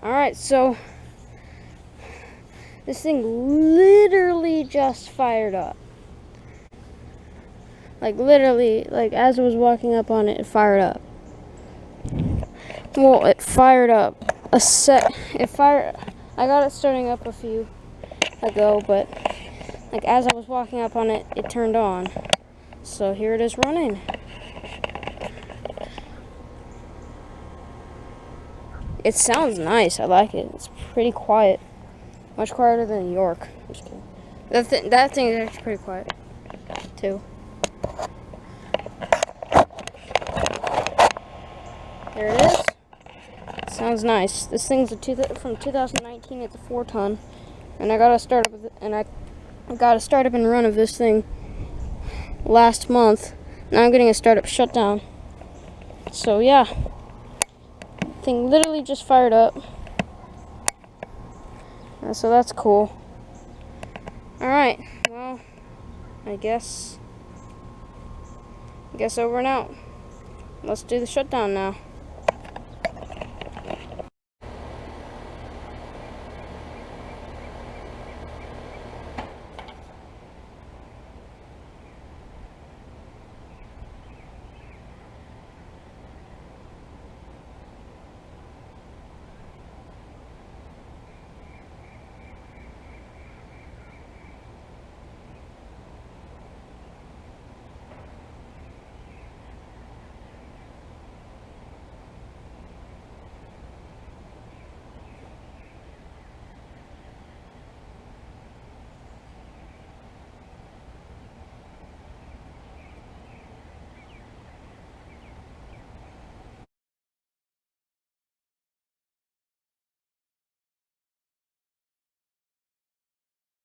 Alright, so this thing literally just fired up. Like literally, like as I was walking up on it, it fired up. Well, it fired up I got it starting up a few ago, but like as I was walking up on it, it turned on. So here it is running. It sounds nice. I like it. It's pretty quiet. Much quieter than New York. Just kidding. That thing is actually pretty quiet, too. There it is. Sounds nice. This thing's from 2019. It's a 4-ton, and I got a startup and run of this thing last month. Now I'm getting a startup shutdown. So yeah. Thing literally just fired up, so that's cool. Alright, well, I guess over and out. Let's do the shutdown now.